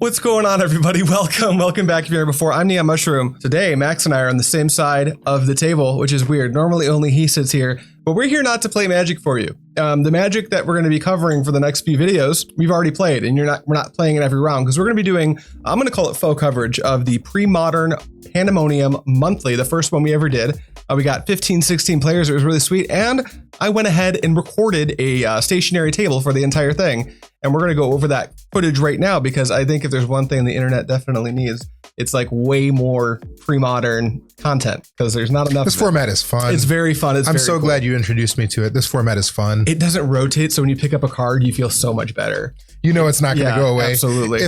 What's going on, everybody? Welcome back if you're here before. I'm Neon Mushroom. Today, Max and I are on the same side of the table, which is weird. Normally, only he sits here, but we're here not to play Magic for you. The Magic that we're going to be covering for the next few videos, we've already played, and we're not playing it every round because we're going to be doing, I'm going to call it faux coverage of the Premodern Pandemonium Monthly, the first one we ever did. We got 15, 16 players. It was really sweet, and I went ahead and recorded a stationary table for the entire thing. And we're going to go over that footage right now because I think if there's one thing the internet definitely needs, it's like way more pre-modern content because there's not enough. This format is fun. It's very fun. I'm so glad you introduced me to it. This format is fun. It doesn't rotate, so when you pick up a card, you feel so much better. You know it's not going to go away. Absolutely.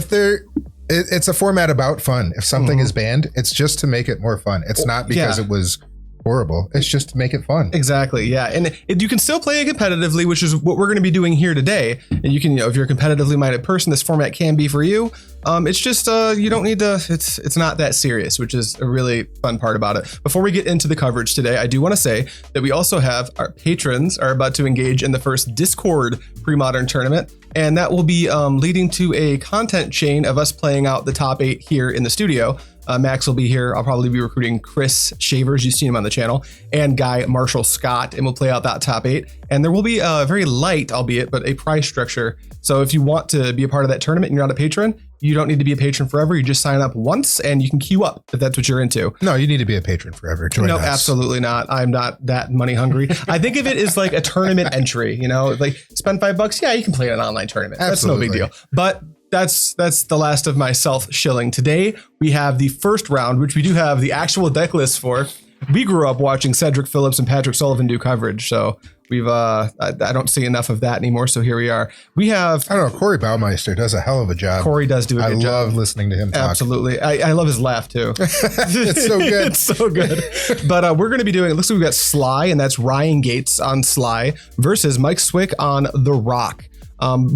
It's a format about fun. If something is banned, it's just to make it more fun. It's not because it was horrible. It's just to make it fun. Exactly. Yeah. And you can still play it competitively, which is what we're going to be doing here today. And you can, if you're a competitively minded person, this format can be for you. It's just, you don't need to, it's not that serious, which is a really fun part about it. Before we get into the coverage today, I do want to say that we also have our patrons are about to engage in the first Discord Premodern tournament. And that will be leading to a content chain of us playing out the top 8 here in the studio. Max will be here. I'll probably be recruiting Chris Shavers. You've seen him on the channel, and Guy Marshall Scott, and we'll play out that top 8. And there will be a very light, albeit, but a prize structure. So if you want to be a part of that tournament and you're not a patron, you don't need to be a patron forever. You just sign up once and you can queue up if that's what you're into. No, you need to be a patron forever. Join us. Absolutely not. I'm not that money hungry. I think of it as like a tournament entry, like spend $5. Yeah, you can play an online tournament. Absolutely. That's no big deal. But that's the last of my self-shilling. Today, we have the first round, which we do have the actual deck list for. We grew up watching Cedric Phillips and Patrick Sullivan do coverage, so we've I don't see enough of that anymore, so here we are. We have... I don't know, Corey Baumeister does a hell of a job. Corey does do a good job. I love listening to him talk. Absolutely. I love his laugh, too. It's so good. It's so good. But we're going to be doing... It looks like we've got Sligh, and that's Ryan Gates on Sligh, versus Mike Swik on The Rock.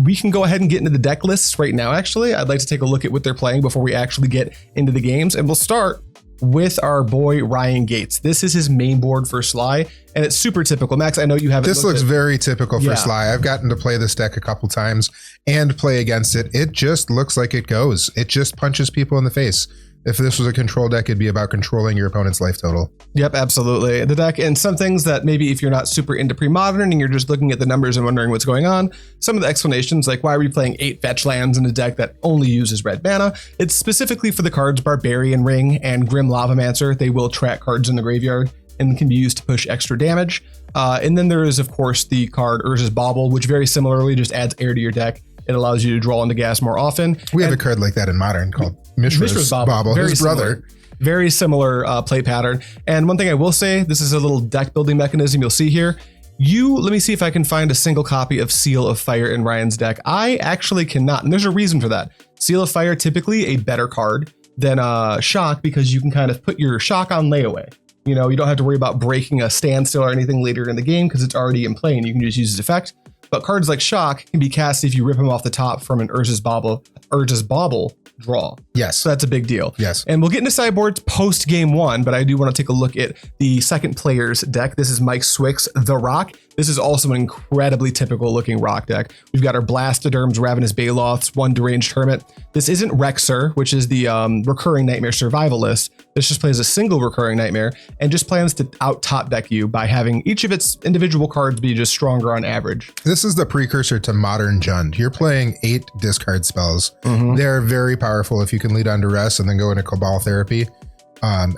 We can go ahead and get into the deck lists right now, actually. I'd like to take a look at what they're playing before we actually get into the games. And we'll start with our boy, Ryan Gates. This is his main board for Sligh, and it's super typical. Max, I know you haven't. This looks very typical for Sligh. I've gotten to play this deck a couple times and play against it. It just looks like it goes. It just punches people in the face. If this was a control deck, it'd be about controlling your opponent's life total. Yep, absolutely. The deck, and some things that maybe if you're not super into Premodern and you're just looking at the numbers and wondering what's going on, some of the explanations, like why are we playing 8 fetch lands in a deck that only uses red mana? It's specifically for the cards Barbarian Ring and Grim Lavamancer. They will track cards in the graveyard and can be used to push extra damage. And then there is, of course, the card Urza's Bauble, which very similarly just adds air to your deck. It allows you to draw into gas more often. We have a card like that in Modern called Mishra's Bauble, his brother. Very similar play pattern. And one thing I will say, this is a little deck building mechanism you'll see here. Let me see if I can find a single copy of Seal of Fire in Ryan's deck. I actually cannot, and there's a reason for that. Seal of Fire, typically a better card than Shock because you can kind of put your Shock on layaway. You don't have to worry about breaking a standstill or anything later in the game because it's already in play and you can just use its effect. But cards like Shock can be cast if you rip them off the top from an Urza's Bauble draw. Yes. So that's a big deal. Yes. And we'll get into sideboards post game 1, but I do want to take a look at the second player's deck. This is Mike Swik's The Rock. This is also an incredibly typical looking rock deck. We've got our Blastoderms, Ravenous Baloths, 1 Deranged Hermit. This isn't Rexer, which is the recurring nightmare survivalist. This just plays a single recurring nightmare and just plans to out top deck you by having each of its individual cards be just stronger on average. This is the precursor to Modern Jund. You're playing 8 discard spells. They're very powerful if you can lead on Duress and then go into Cabal Therapy.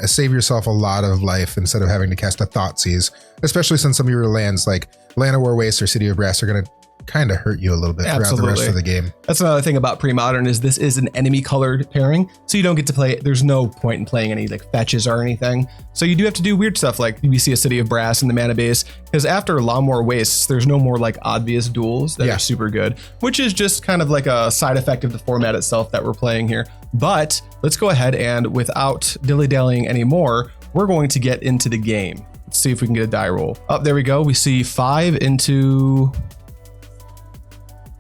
Save yourself a lot of life instead of having to cast a Thoughtseize, especially since some of your lands like Llanowar Wastes or City of Brass are going to kind of hurt you a little bit throughout the rest of the game. That's another thing about Premodern is this is an enemy colored pairing, so you don't get to play, there's no point in playing any like fetches or anything. So you do have to do weird stuff like we see a City of Brass in the mana base, because after Llanowar Wastes, there's no more like obvious duels that are super good, which is just kind of like a side effect of the format itself that we're playing here. But let's go ahead and without dilly-dallying anymore, we're going to get into the game. Let's see if we can get a die roll. Oh, there we go. We see 5 into...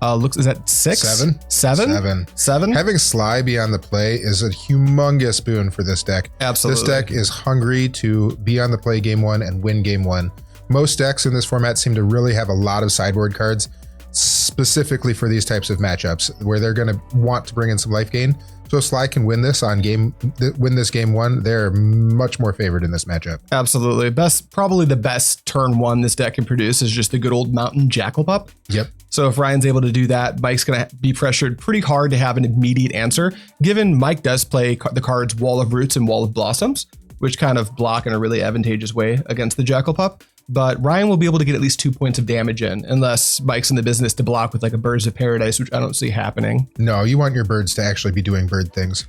is that 6? 7. 7. Having Sligh be on the play is a humongous boon for this deck. Absolutely. This deck is hungry to be on the play game 1 and win game 1. Most decks in this format seem to really have a lot of sideboard cards. specifically for these types of matchups where they're going to want to bring in some life gain. So Sligh can win this game 1. They're much more favored in this matchup. Absolutely. Probably the best turn 1 this deck can produce is just the good old Mountain Jackal Pup. Yep. So if Ryan's able to do that, Mike's going to be pressured pretty hard to have an immediate answer, given Mike does play the cards Wall of Roots and Wall of Blossoms, which kind of block in a really advantageous way against the Jackal Pup. But Ryan will be able to get at least 2 points of damage in, unless Mike's in the business to block with like a Birds of Paradise, which I don't see happening. No, you want your birds to actually be doing bird things.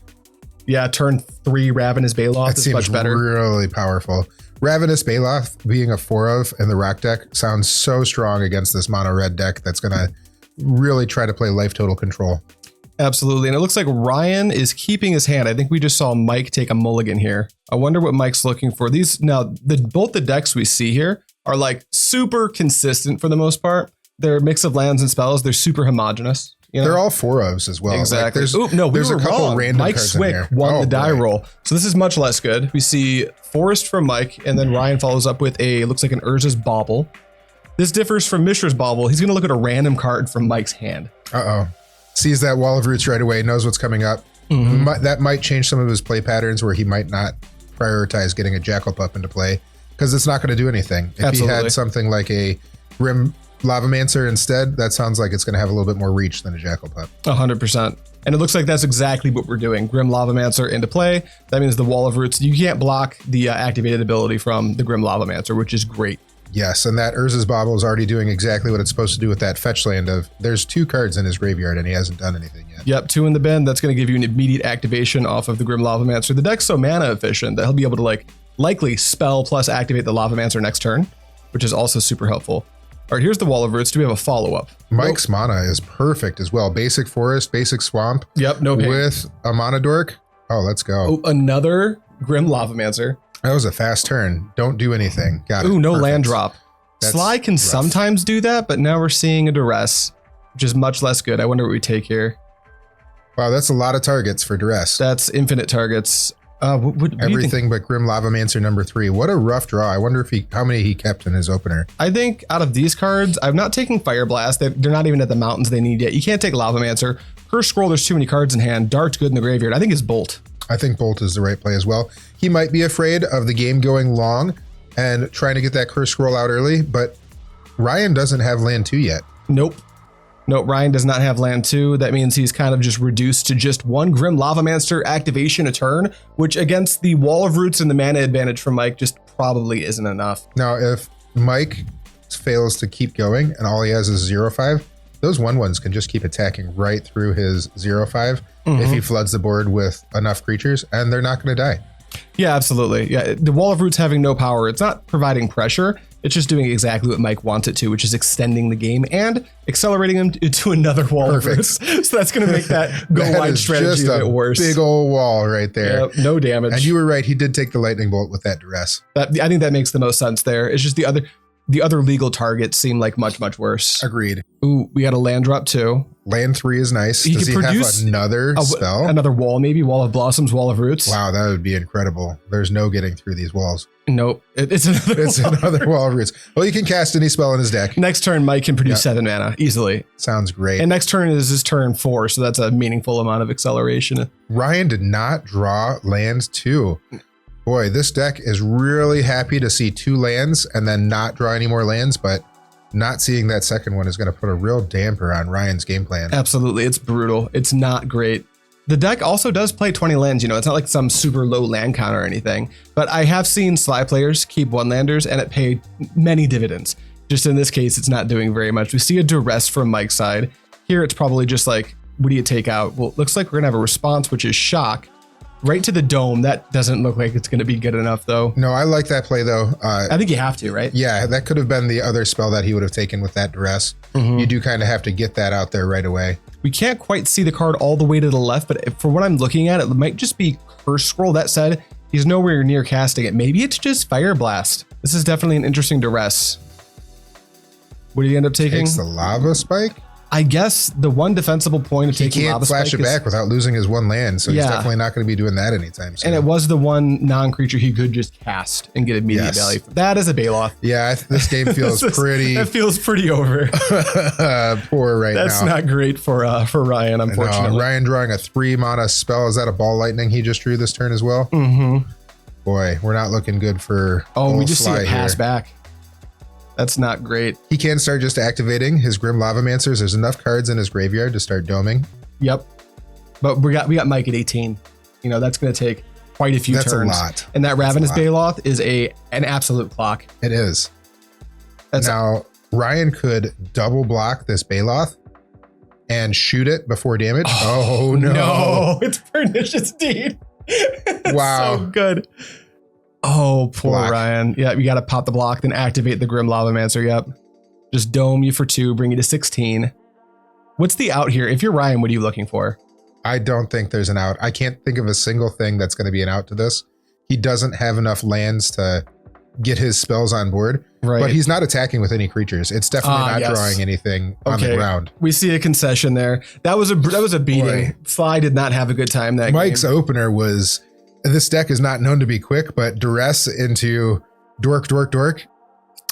Yeah, turn 3 Ravenous Baloth is much better. Really powerful. Ravenous Baloth being a 4 of in the rock deck sounds so strong against this mono red deck that's going to really try to play life total control. Absolutely. And it looks like Ryan is keeping his hand. I think we just saw Mike take a mulligan here. I wonder what Mike's looking for. These now, both the decks we see here are like super consistent for the most part. They're a mix of lands and spells. They're super homogenous. You know? They're all 4 ofs as well. Exactly. Like we were were wrong. Random Mike cards in there. Swik won the die roll. So this is much less good. We see Forest from Mike, and then Ryan follows up with looks like an Urza's Bauble. This differs from Mishra's Bauble. He's going to look at a random card from Mike's hand. Uh-oh. Sees that Wall of Roots right away, knows what's coming up. That might change some of his play patterns where he might not prioritize getting a Jackal Pup into play because it's not going to do anything. If he had something like a Grim Lavamancer instead, that sounds like it's going to have a little bit more reach than a Jackal Pup. 100%. And it looks like that's exactly what we're doing. Grim Lavamancer into play. That means the Wall of Roots. You can't block the activated ability from the Grim Lavamancer, which is great. Yes, and that Urza's Bauble is already doing exactly what it's supposed to do with that fetch land of there's 2 cards in his graveyard and he hasn't done anything yet. Yep, 2 in the bin. That's going to give you an immediate activation off of the Grim Lavamancer. The deck's so mana efficient that he'll be able to likely spell plus activate the Lavamancer next turn, which is also super helpful. All right, here's the Wall of Roots. Do we have a follow-up? Mike's mana is perfect as well. Basic Forest, basic Swamp. Yep, no pain. With a Mana Dork. Oh, let's go. Oh, another Grim Lavamancer. That was a fast turn. Don't do anything. Got it. Ooh, no Perfect. land drop. Sligh can sometimes do that, but now we're seeing a Duress, which is much less good. I wonder what we take here. Wow, that's a lot of targets for Duress. That's infinite targets. Everything but Grim Lavamancer number 3. What a rough draw. I wonder how many he kept in his opener. I think out of these cards, I'm not taking Fireblast. They're not even at the mountains they need yet. You can't take Lavamancer. Curse Scroll, there's too many cards in hand. Dart's good in the graveyard. I think it's Bolt. I think Bolt is the right play as well. He might be afraid of the game going long and trying to get that Curse Scroll out early, but Ryan doesn't have land 2 yet. Nope, Ryan does not have land 2. That means he's kind of just reduced to just 1 Grim Lavamancer activation a turn, which against the Wall of Roots and the mana advantage from Mike just probably isn't enough. Now, if Mike fails to keep going and all he has is 0/5, those 1/1s can just keep attacking right through his 0/5 if he floods the board with enough creatures, and they're not going to die. Yeah, absolutely. Yeah, the Wall of Roots having no power, it's not providing pressure. It's just doing exactly what Mike wants it to, which is extending the game and accelerating him to another Wall of Roots. So that's going to make that go wide strategy a bit worse. Big old wall right there. Yep, no damage. And you were right. He did take the lightning bolt with that Duress. I think that makes the most sense there. It's just the other legal targets seem like much worse. Agreed. Ooh, we got a land drop too. Land 3 is nice. Does he have another spell? Another wall, maybe Wall of Blossoms, Wall of Roots. Wow, that would be incredible. There's no getting through these walls. Nope, it's another Wall of Roots. Well, you can cast any spell in his deck. Next turn, Mike can produce 7 mana easily. Sounds great. And next turn is his turn 4, so that's a meaningful amount of acceleration. Ryan did not draw land 2. Boy, this deck is really happy to see 2 lands and then not draw any more lands, but not seeing that second one is going to put a real damper on Ryan's game plan. Absolutely. It's brutal. It's not great. The deck also does play 20 lands. You know, it's not like some super low land count or anything, but I have seen Sligh players keep 1-landers and it paid many dividends. Just in this case, it's not doing very much. We see a Duress from Mike's side. Here, it's probably just like, what do you take out? Well, it looks like we're going to have a response, which is Shock. Right to the dome. That doesn't look like it's going to be good enough, though. No, I like that play, though. I think you have to, right? Yeah, that could have been the other spell that he would have taken with that Duress. You do kind of have to get that out there right away. We can't quite see the card all the way to the left, but for what I'm looking at, it might just be Curse Scroll. That said, he's nowhere near casting it. Maybe it's just Fireblast. This is definitely an interesting Duress. What do you end up taking? Takes the Lava Spike? I guess the one defensible point of He taking can't Lava flash Spike it back without losing his one land, so he's definitely not going to be doing that anytime soon. And it was the one non-creature he could just cast and get immediate value. That is a Baloth. Yeah, this game feels pretty... That feels pretty over. Poor right now. That's not great for Ryan, unfortunately. No, Ryan drawing a 3-mana spell. Is that a Ball Lightning he just drew this turn as well? Mm-hmm. Boy, we're not looking good for we just see Sligh it pass here. back. That's not great. He can start just activating his Grim Lavamancers. There's enough cards in his graveyard to start doming. Yep. But we got Mike at 18. You know, that's going to take quite a few turns. That's a lot. And that Ravenous Baloth is an absolute clock. It is. Now, Ryan could double block this Baloth and shoot it before damage. Oh no. No, it's Pernicious Deed. Wow. So good. Oh, poor Block. Ryan. Yeah, you got to pop the block, then activate the Grim Lavamancer. Yep. Just dome you for 2, bring you to 16. What's the out here? If you're Ryan, what are you looking for? I don't think there's an out. I can't think of a single thing that's going to be an out to this. He doesn't have enough lands to get his spells on board, but he's not attacking with any creatures. It's definitely not drawing anything on the ground. We see a concession there. That was a beating. Boy. Sligh did not have a good time that Mike's game. opener was, this deck is not known to be quick, but Duress into Dork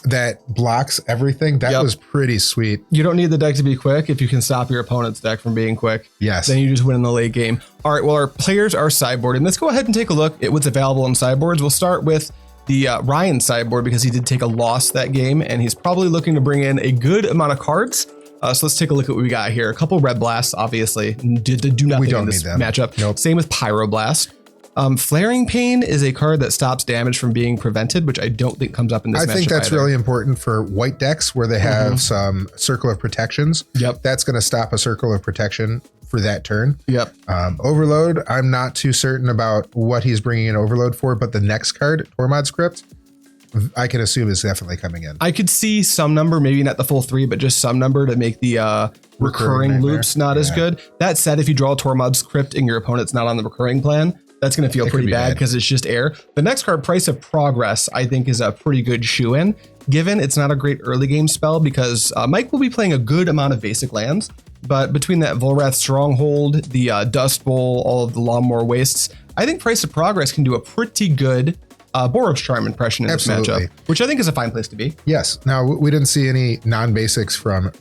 that blocks everything. That was pretty sweet. You don't need the deck to be quick if you can stop your opponent's deck from being quick. Yes. Then you just win in the late game. All right, well, our players are sideboarding. Let's go ahead and take a look at what's available in sideboards. We'll start with the Ryan sideboard because he did take a loss that game, and he's probably looking to bring in a good amount of cards. So let's take a look at what we got here. A couple Red Blasts, obviously. Do nothing in this matchup. Nope. Same with Pyroblast. Flaring Pain is a card that stops damage from being prevented, which I don't think comes up in this matchup. I think that's either. really important for white decks where they have some Circle of Protections. Yep. That's going to stop a Circle of Protection for that turn. Yep. Overload, I'm not too certain about what he's bringing in Overload for, but the next card, Tormod's Crypt, I can assume is definitely coming in. I could see some number, maybe not the full 3, but just some number to make the recurring loops not as good. That said, if you draw Tormod's Crypt and your opponent's not on the recurring plan, that's going to feel pretty bad because it's just air. The next card, Price of Progress, I think is a pretty good shoe-in, given it's not a great early game spell because Mike will be playing a good amount of basic lands, but between that Volrath Stronghold, the Dust Bowl, all of the Llanowar Wastes, I think Price of Progress can do a pretty good Boros Charm impression in this matchup, which I think is a fine place to be. Yes. Now, we didn't see any non-basics from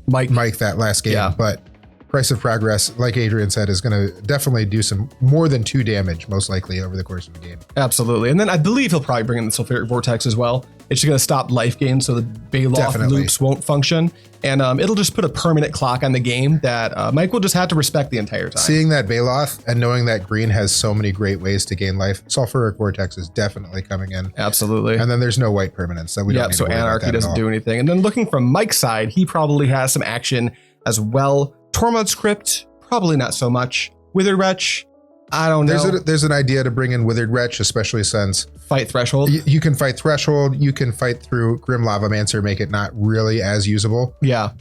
Mike that last game, but Price of Progress, like Adrian said, is going to definitely do some more than 2 damage, most likely, over the course of the game. Absolutely. And then I believe he'll probably bring in the Sulfuric Vortex as well. It's just going to stop life gain, so the Baloth loops won't function. And it'll just put a permanent clock on the game that Mike will just have to respect the entire time. Seeing that Baloth and knowing that green has so many great ways to gain life, Sulfuric Vortex is definitely coming in. Absolutely. And then there's no white permanence, so we don't need to worry about Anarchy that doesn't do anything. And then looking from Mike's side, he probably has some action as well. Tormod's Crypt, probably not so much. Withered Wretch, I don't know. There's an idea to bring in Withered Wretch, especially since fight Threshold. You can fight Threshold. You can fight through Grim Lavamancer, make it not really as usable. Yeah.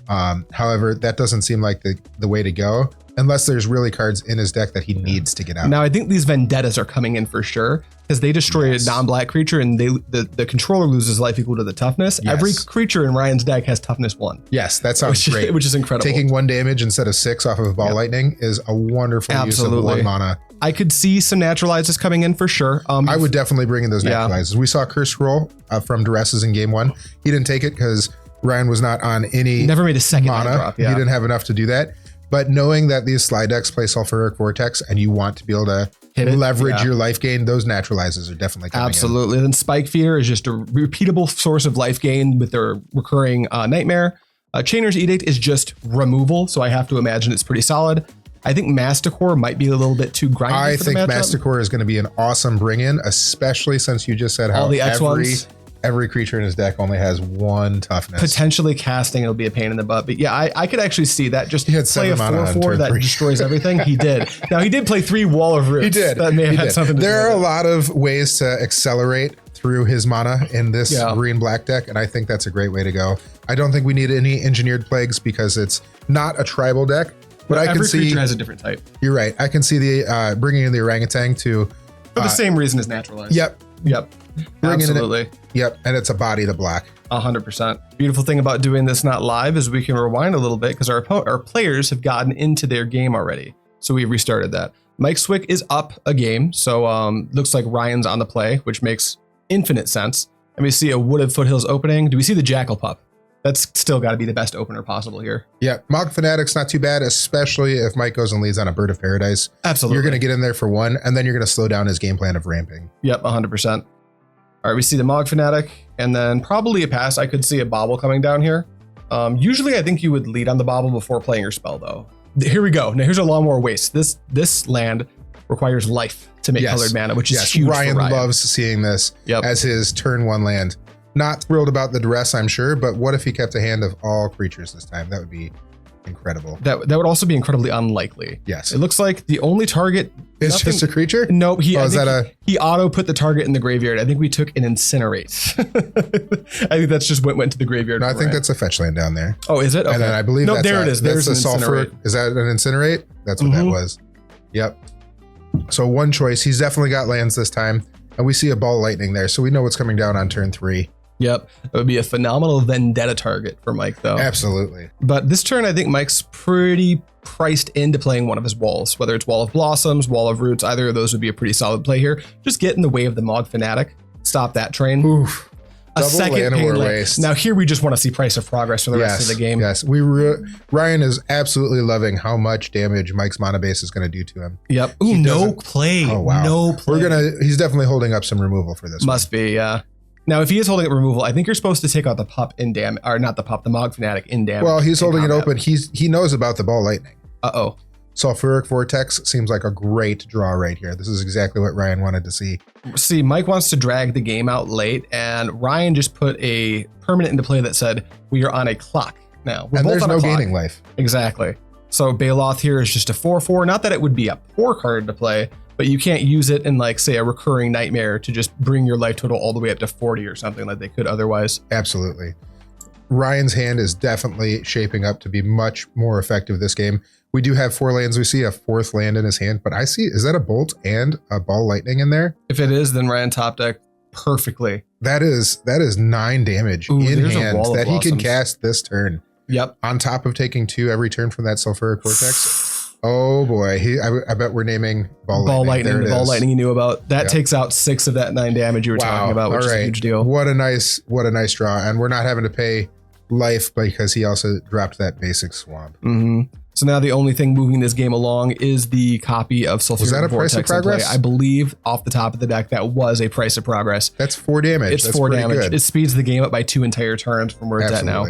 However, that doesn't seem like the way to go unless there's really cards in his deck that he needs to get out. Now, I think these Vendettas are coming in for sure because they destroy a non-black creature and the controller loses life equal to the toughness. Yes. Every creature in Ryan's deck has toughness 1. Yes, that sounds great. Which is incredible. Taking 1 damage instead of 6 off of Ball Lightning is a wonderful use of 1 mana. I could see some naturalizes coming in for sure. I would definitely bring in those naturalizes. We saw Curse Scroll from Duresses in game 1. He didn't take it because Ryan was not on any never made a second mana. Drop, He didn't have enough to do that. But knowing that these Sligh decks play Sulfuric Vortex and you want to be able to leverage your life gain, those naturalizes are definitely coming Absolutely. And then Spike Feeder is just a repeatable source of life gain with their recurring Nightmare. Chainer's Edict is just removal, so I have to imagine it's pretty solid. I think Masticore might be a little bit too grindy. I think Masticore is going to be an awesome bring-in, especially since you just said how all the X1s. Every creature in his deck only has 1 toughness. Potentially casting, it'll be a pain in the butt. But yeah, I could actually see that. Just he had play a 4/4 that 3. destroys everything. He did. Now, he did play 3 Wall of Roots. He did. That may have had something to do with it. There are a lot of ways to accelerate through his mana in this green-black deck, and I think that's a great way to go. I don't think we need any Engineered Plagues because it's not a tribal deck. But I can see every creature has a different type. You're right. I can see the bringing in the Orangutan to for the same reason as Naturalized. Yep. Absolutely. Yep, and it's a body to block. 100%. Beautiful thing about doing this not live is we can rewind a little bit because our players have gotten into their game already. So we restarted that. Mike Swik is up a game, so looks like Ryan's on the play, which makes infinite sense. And we see a Wooded Foothills opening. Do we see the Jackal Pup? That's still got to be the best opener possible here. Yeah, Mogg Fanatic's not too bad, especially if Mike goes and leads on a Bird of Paradise. Absolutely. You're going to get in there for one, and then you're going to slow down his game plan of ramping. Yep, 100%. All right, we see the Mogg Fanatic, and then probably a pass. I could see a Bauble coming down here. Usually, I think you would lead on the Bauble before playing your spell, though. Here we go. Now, here's a Llanowar Wastes. This land requires life to make colored mana, which is huge. Ryan loves seeing this as his turn one land. Not thrilled about the Duress, I'm sure, but what if he kept a hand of all creatures this time? That would be incredible. That would also be incredibly unlikely. Yes. It looks like the only target is just a creature? Nope. He auto put the target in the graveyard. I think we took an Incinerate. I think that's just went to the graveyard. No, I think that's a fetch land down there. Oh, is it? Okay. And then I believe no, there it is. There's a Sulfuric. Is that an Incinerate? That's what that was. Yep. So one choice. He's definitely got lands this time. And we see a Ball Lightning there. So we know what's coming down on turn 3. Yep. It would be a phenomenal vendetta target for Mike, though. Absolutely. But this turn, I think Mike's pretty priced into playing one of his walls, whether it's Wall of Blossoms, Wall of Roots, either of those would be a pretty solid play here. Just get in the way of the Mogg Fanatic. Stop that train. Oof. A second Llanowar Wastes. Now here we just want to see price of progress for the rest of the game. Yes, Ryan is absolutely loving how much damage Mike's mana base is going to do to him. Yep. Ooh, no play. Oh wow. No play. He's definitely holding up some removal for this. Must be, yeah. Now, if he is holding up removal, I think you're supposed to take out the pup in damage, or not the pup, the Mogg Fanatic in damage. Well, he's holding it open. He knows about the Ball Lightning. Uh-oh. Sulfuric Vortex seems like a great draw right here. This is exactly what Ryan wanted to see. See, Mike wants to drag the game out late, and Ryan just put a permanent into play that said, we are on a clock now. And there's no gaining life. Exactly. So Baloth here is just a 4/4. Not that it would be a poor card to play, but you can't use it in, like, say, a recurring nightmare to just bring your life total all the way up to 40 or something like they could otherwise. Absolutely. Ryan's hand is definitely shaping up to be much more effective this game. We do have 4 lands. We see a 4th land in his hand, but I see, is that a Bolt and a Ball Lightning in there? If it is, then Ryan top deck perfectly. That is 9 damage in hand that he can cast this turn. Yep. On top of taking 2 every turn from that Sulfuric Vortex. Oh boy, I bet we're naming Ball Lightning. The Ball Lightning you knew about. That takes out 6 of that 9 damage you were talking about, which is a huge deal. What a nice draw. And we're not having to pay life because he also dropped that basic swamp. So now the only thing moving this game along is the copy of Sulfuric Vortex. Was that a price of progress? I believe off the top of the deck that was a price of progress. That's 4 damage. It's 4 damage. Good. It speeds the game up by 2 entire turns from where it's at now.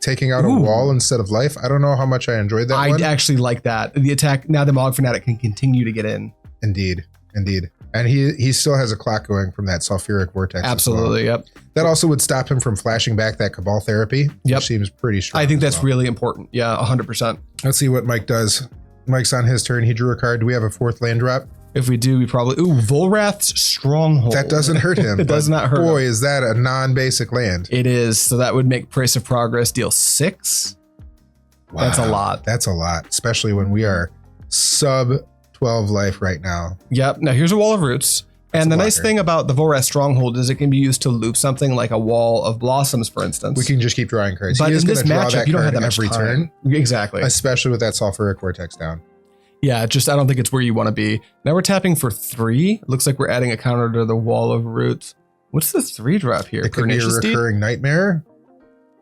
Taking out a wall instead of life. I don't know how much I enjoyed that one. I actually like that. The attack, now the Mogg Fanatic can continue to get in. Indeed. And he still has a clock going from that Sulfuric Vortex. Absolutely, yep. That also would stop him from flashing back that Cabal Therapy, which seems pretty strong. I think that's really important. Yeah, 100%. Let's see what Mike does. Mike's on his turn. He drew a card. Do we have a 4th land drop? If we do, we probably... Ooh, Volrath's Stronghold. That doesn't hurt him. It does not hurt him. Boy, is that a non-basic land. It is. So that would make Price of Progress deal 6. Wow. That's a lot. That's a lot, especially when we are sub 12 life right now. Yep. Now here's a Wall of Roots. And the nice thing about the Volrath Stronghold is it can be used to loop something like a Wall of Blossoms, for instance. We can just keep drawing cards. But in this matchup, you don't have that much every turn. Exactly. Especially with that Sulfuric Vortex down. Yeah, just I don't think it's where you want to be. Now we're tapping for 3. It looks like we're adding a counter to the Wall of Roots. What's the 3 drop here? It could be a recurring nightmare.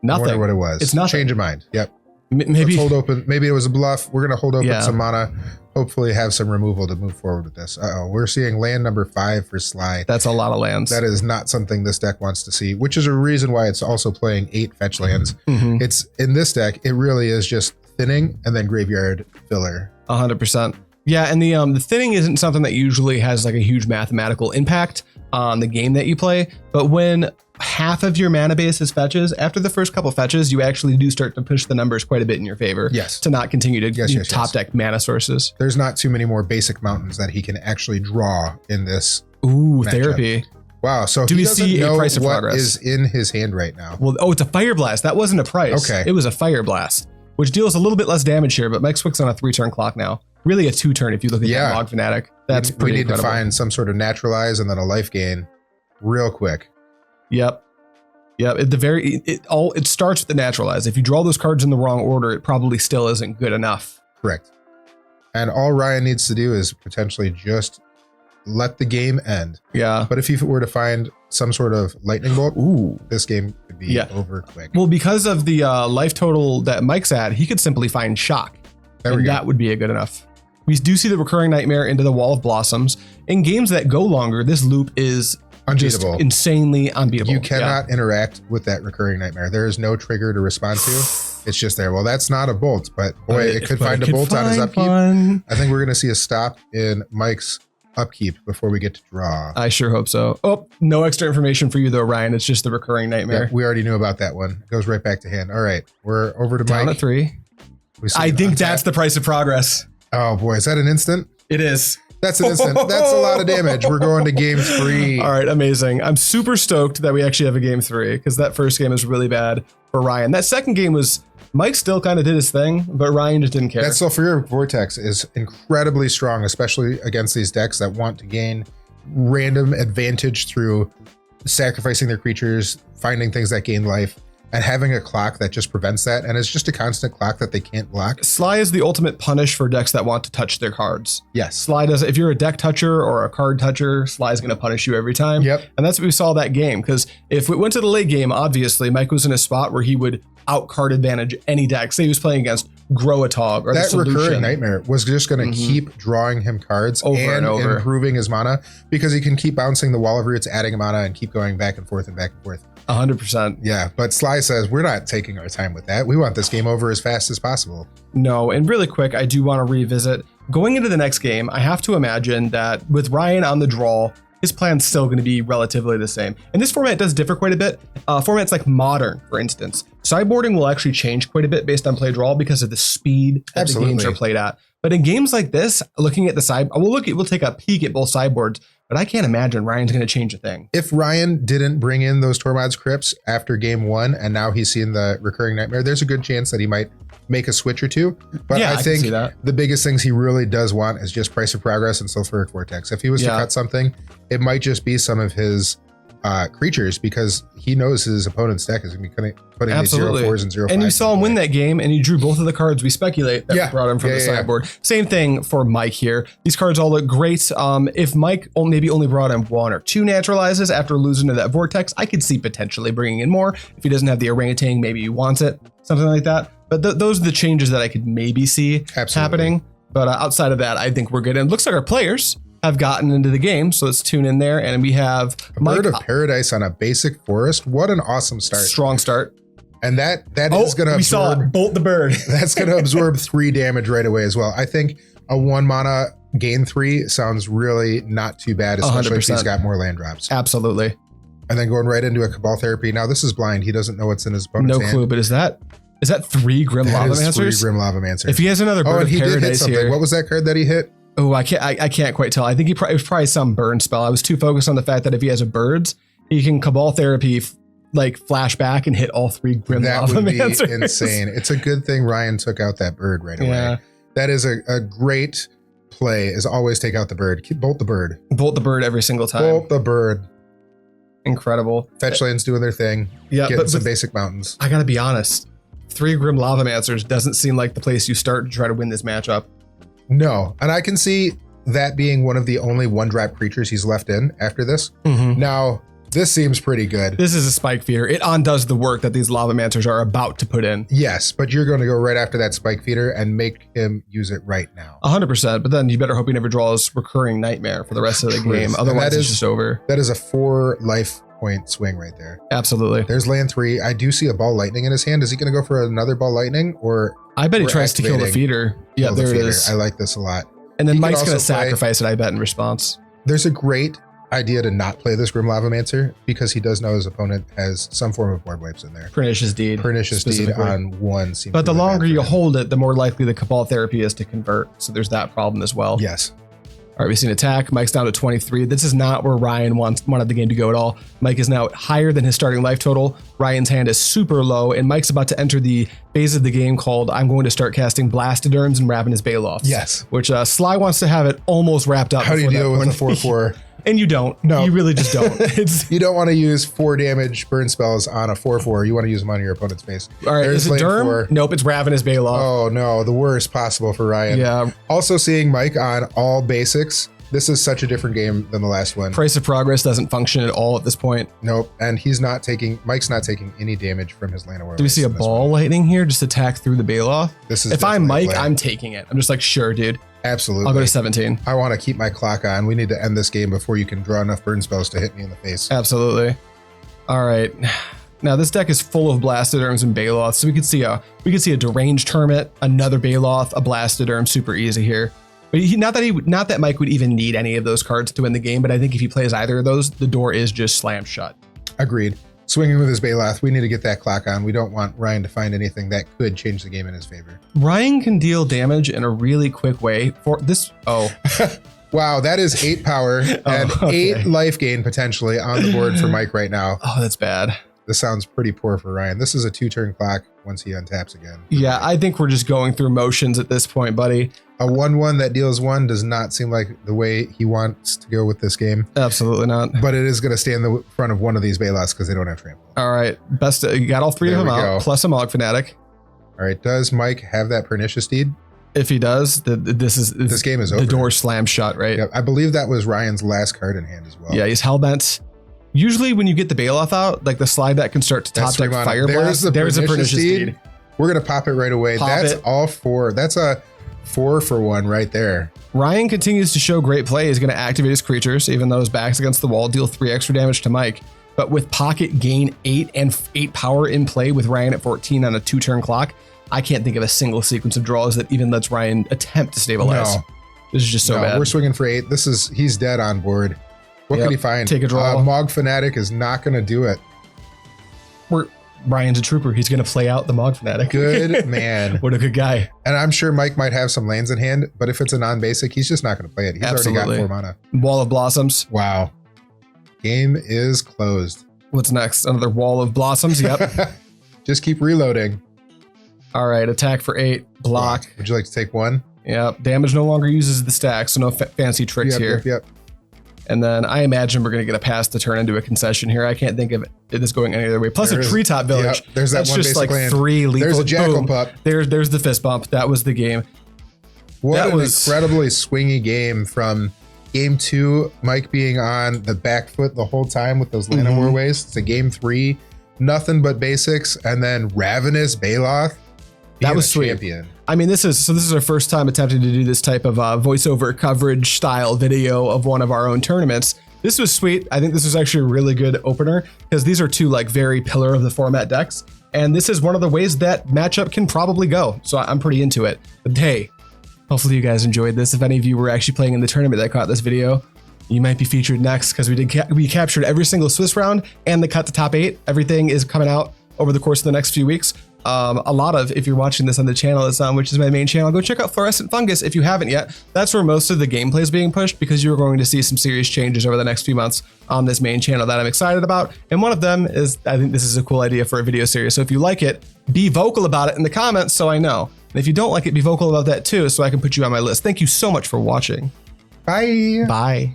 Nothing. I wonder what it was. It's nothing. Change of mind. Yep. Maybe let's hold open. Maybe it was a bluff. We're going to hold open some mana. Hopefully have some removal to move forward with this. We're seeing land number 5 for Sligh. That's a lot of lands. That is not something this deck wants to see, which is a reason why it's also playing 8 fetch lands. It's in this deck, it really is just thinning and then graveyard filler. 100%. Yeah, and the thinning isn't something that usually has like a huge mathematical impact on the game that you play, but when half of your mana base is fetches, after the first couple fetches, you actually do start to push the numbers quite a bit in your favor. Yes. To not continue to top deck mana sources. There's not too many more basic mountains that he can actually draw in this. Ooh, matchup. Therapy. Wow, so do we see a price of what progress is in his hand right now? Well, it's a Fireblast. That wasn't a price. Okay. It was a Fireblast, which deals a little bit less damage here, but Mike Swik's on a 3-turn clock now. Really a 2-turn if you look at that Mogg Fanatic. That's pretty incredible. To find some sort of naturalize and then a life gain. real quick. Yep. At the very, it starts with the naturalize. If you draw those cards in the wrong order, it probably still isn't good enough. Correct. And all Ryan needs to do is potentially just let the game end. Yeah. But if he were to find some sort of lightning bolt, this game could be over quick. Well, because of the life total that Mike's at, he could simply find shock. And that would be a good enough. We do see the recurring nightmare into the Wall of Blossoms. In games that go longer, this loop is unbeatable. Just insanely unbeatable. You cannot interact with that recurring nightmare. There is no trigger to respond to. It's just there. Well, that's not a bolt, but boy, it could find a bolt on his upkeep. I think we're going to see a stop in Mike's upkeep before we get to draw. I sure hope so. Oh, no extra information for you though, Ryan. It's just the recurring nightmare. Yeah, we already knew about that one. It goes right back to hand. All right, we're over to Down Mike. At 3. I think that's the price of progress. Oh boy, is that an instant? It is. That's an instant. That's a lot of damage. We're going to game 3. All right, amazing. I'm super stoked that we actually have a game 3 because that first game was really bad for Ryan. That second game was, Mike still kind of did his thing, but Ryan just didn't care. That Sulfuric Vortex is incredibly strong, especially against these decks that want to gain random advantage through sacrificing their creatures, finding things that gain life, and having a clock that just prevents that. And it's just a constant clock that they can't block. Sligh is the ultimate punish for decks that want to touch their cards. Yes. Sligh does, if you're a deck toucher or a card toucher, Sligh is going to punish you every time. Yep. And that's what we saw that game. Because if we went to the late game, obviously, Mike was in a spot where he would out card advantage any deck. Say he was playing against Groatog or that recurring nightmare was just going to keep drawing him cards over and over, improving his mana, because he can keep bouncing the Wall of Roots, adding mana, and keep going back and forth and back and forth. 100%. Yeah, but Sligh says we're not taking our time with that. We want this game over as fast as possible. No, and really quick, I do want to revisit going into the next game. I have to imagine that with Ryan on the draw, his plan's still going to be relatively the same. And this format does differ quite a bit. Formats like Modern, for instance, sideboarding will actually change quite a bit based on play draw because of the speed that the games are played at. But in games like this, looking at the side, we'll take a peek at both sideboards, but I can't imagine Ryan's going to change a thing. If Ryan didn't bring in those Tormod's Crypts after game 1, and now he's seen the recurring nightmare, there's a good chance that he might make a switch or two. But yeah, I think the biggest things he really does want is just Price of Progress and Sulfuric Vortex. If he was to cut something, it might just be some of his creatures, because he knows his opponent's deck is going to be putting these 0/4s and 0/5s. And you saw him win that game, and he drew both of the cards we speculate that brought him from the sideboard. Same thing for Mike here. These cards all look great. If Mike maybe only brought in 1 or 2 naturalizes after losing to that Vortex, I could see potentially bringing in more. If he doesn't have the orangutan, maybe he wants it, something like that. But those are the changes that I could maybe see happening. But outside of that, I think we're good. And it looks like our players have gotten into the game, so let's tune in there. And we have a Bird of Paradise on a basic forest. What an awesome start! Strong start. And that is going to absorb. Bolt the bird. That's going to absorb 3 damage right away as well. I think a 1 mana gain 3 sounds really not too bad, especially 100%. If he's got more land drops. Absolutely. And then going right into a Cabal Therapy. Now this is blind. He doesn't know what's in his opponent's hand. No clue. But is that 3 Grim Lavamancers? 3 Grim Lavamancers. If he has another Bird of Paradise here, what was that card that he hit? Oh, I can't quite tell. I think it was probably some burn spell. I was too focused on the fact that if he has a birds, he can Cabal Therapy, like flash back and hit all 3 Grim Lavamancers. That would be insane. It's a good thing Ryan took out that bird right away. Yeah. That is a great play, is always take out the bird. Bolt the bird. Bolt the bird every single time. Bolt the bird. Incredible. Fetch lands doing their thing. Yeah, getting some basic mountains. I gotta be honest. 3 Grim Lavamancers doesn't seem like the place you start to try to win this matchup. No, and I can see that being one of the only 1-drop creatures he's left in after this. Now, this seems pretty good. This is a Spike Feeder. It undoes the work that these Lavamancers are about to put in. Yes, but you're going to go right after that Spike Feeder and make him use it right now. 100%, but then you better hope he never draws Recurring Nightmare for the rest of the game. Otherwise, it's just over. That is a 4 life point swing right there. Absolutely. There's land 3. I do see a Ball Lightning in his hand. Is he going to go for another Ball Lightning, or I bet he tries to kill the feeder. Yeah, there it is. I like this a lot. And then Mike's going to sacrifice it, I bet, in response. There's a great idea to not play this Grim Lavamancer, because he does know his opponent has some form of board wipes in there. Pernicious Deed. Pernicious Deed on 1 seems. But the longer you hold it, the more likely the Cabal Therapy is to convert. So there's that problem as well. Yes. All right, we've seen attack. Mike's down to 23. This is not where Ryan wanted the game to go at all. Mike is now higher than his starting life total. Ryan's hand is super low, and Mike's about to enter the phase of the game called I'm going to start casting Blastoderms and Ravenous Baloths. Yes. Which Sligh wants to have it almost wrapped up. How do you deal with the 4/4? And you don't. No. You really just don't. It's You don't want to use 4 damage burn spells on a 4/4. You want to use them on your opponent's face. all right. There's Is it lane Derm? 4. Nope, it's Ravenous Baloth. Oh no, the worst possible for Ryan. Yeah. Also seeing Mike on all basics. This is such a different game than the last one. Price of Progress doesn't function at all at this point. Nope. And Mike's not taking any damage from his Llanowar. Do we see a ball lightning here? Just attack through the Baloth? This is If I'm definitely a Mike, play. I'm taking it. I'm just like, sure, dude. Absolutely. I'll go to 17. I want to keep my clock on. We need to end this game before you can draw enough burn spells to hit me in the face. Absolutely. All right. Now this deck is full of Blastoderms and Baloths, so we could see a Deranged Hermit, another Baloth, a Blastoderm, super easy here. But not that Mike would even need any of those cards to win the game, but I think if he plays either of those, the door is just slammed shut. Agreed. Swinging with his Baloth, we need to get that clock on. We don't want Ryan to find anything that could change the game in his favor. Ryan can deal damage in a really quick way for this. Oh, Wow, that is 8 power and okay. 8 life gain potentially on the board for Mike right now. oh, that's bad. This sounds pretty poor for Ryan. This is a 2-turn clock once he untaps again. Yeah, I think we're just going through motions at this point, buddy. A 1/1 that deals 1 does not seem like the way he wants to go with this game, Absolutely not. but it is going to stay in the front of one of these Baloths because they don't have trample. All right, best. You got all 3 There of them we out, go. plus a Mogg Fanatic. All right, does Mike have that Pernicious Deed? If he does, this game is the over. door slammed shut, right? Yep, I believe that was Ryan's last card in hand as well. Yeah, he's hellbent. Usually when you get the Baloth out, like the slide that can start to top That's deck 3 mana. Fireblast, there's a Pernicious Deed. We're going to pop it right away. Pop That's it. all 4. That's a 4-for-1 right there. Ryan continues to show great play. He's going to activate his creatures, even though his back's against the wall, deal 3 extra damage to Mike. But with pocket gain 8 and 8 power in play with Ryan at 14 on a 2-turn clock, I can't think of a single sequence of draws that even lets Ryan attempt to stabilize. No. This is just so bad. We're swinging for 8. He's dead on board. What Yep, can he find? take a draw. Mogg Fanatic is not going to do it. Ryan's a trooper. He's going to play out the Mogg Fanatic. Good man. What a good guy. And I'm sure Mike might have some lands in hand, but if it's a non-basic, he's just not going to play it. He's already Absolutely. got 4 mana. Wall of Blossoms. Wow. Game is closed. What's next? Another Wall of Blossoms. Yep. Just keep reloading. All right. Attack for 8. Block. Would you like to take 1? Yep. Damage no longer uses the stack, so no fancy tricks here. Yep. And then I imagine we're going to get a pass to turn into a concession here. I can't think of this going any other way. Plus There a is- Treetop Village. Yep, there's that That's one just basic like land. 3 lethal. There's a Jackal Boom. Pup. There's the fist bump. That was the game. What That an was- incredibly swingy game from game 2, Mike being on the back foot the whole time with those Llanowar Wastes, to game 3, nothing but basics, and then Ravenous Baloth. That was sweet. Champion. I mean, this is our first time attempting to do this type of voiceover coverage style video of one of our own tournaments. This was sweet. I think this was actually a really good opener because these are 2 like very pillar of the format decks. And this is one of the ways that matchup can probably go. So I'm pretty into it. But hey, hopefully you guys enjoyed this. If any of you were actually playing in the tournament that caught this video, you might be featured next because we captured every single Swiss round and the cut to top 8. Everything is coming out over the course of the next few weeks. A lot of, if you're watching this on the channel it's on, which is my main channel, go check out Fluorescent Fungus if you haven't yet. That's where most of the gameplay is being pushed because you're going to see some serious changes over the next few months on this main channel that I'm excited about. And one of them is, I think this is a cool idea for a video series. So if you like it, be vocal about it in the comments so I know. And if you don't like it, be vocal about that too so I can put you on my list. Thank you so much for watching. Bye. Bye.